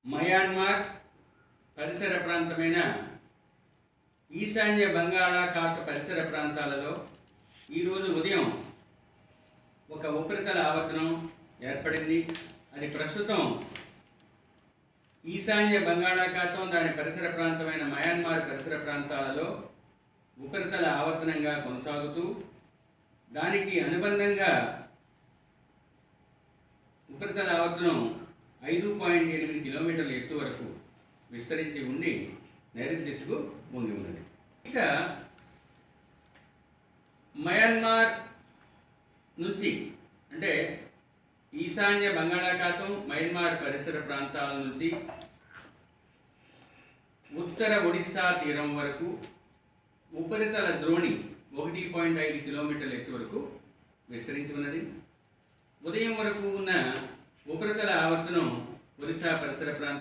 Myanmar పరిసర ప్రాంతమైన ఈశాన్య బంగాళాఖాత పరిసర ప్రాంతాలలో ఈరోజు ఉదయం ఒక ఉపరితల ఆవర్తనం ఏర్పడింది. అది ప్రస్తుతం ఈశాన్య బంగాళాఖాతం దాని పరిసర ప్రాంతమైన మయన్మార్ పరిసర ప్రాంతాలలో ఉపరితల ఆవర్తనంగా కొనసాగుతూ దానికి అనుబంధంగా ఉపరితల ఆవర్తనం 5.8 కిలోమీటర్ల ఎత్తు వరకు విస్తరించి ఉండి నైరుతి దిశకు పొంగి ఉన్నది. ఇక మయన్మార్ నుంచి అంటే ఈశాన్య బంగాళాఖాతం మయన్మార్ పరిసర ప్రాంతాల నుంచి ఉత్తర ఒడిస్సా తీరం వరకు ఉపరితల ద్రోణి 1.5 కిలోమీటర్ల ఎత్తు వరకు విస్తరించి ఉన్నది. ఉదయం వరకు ఉన్న ఉపరితల ఆవర్తనం ఒడిశా పరిసర ప్రాంతం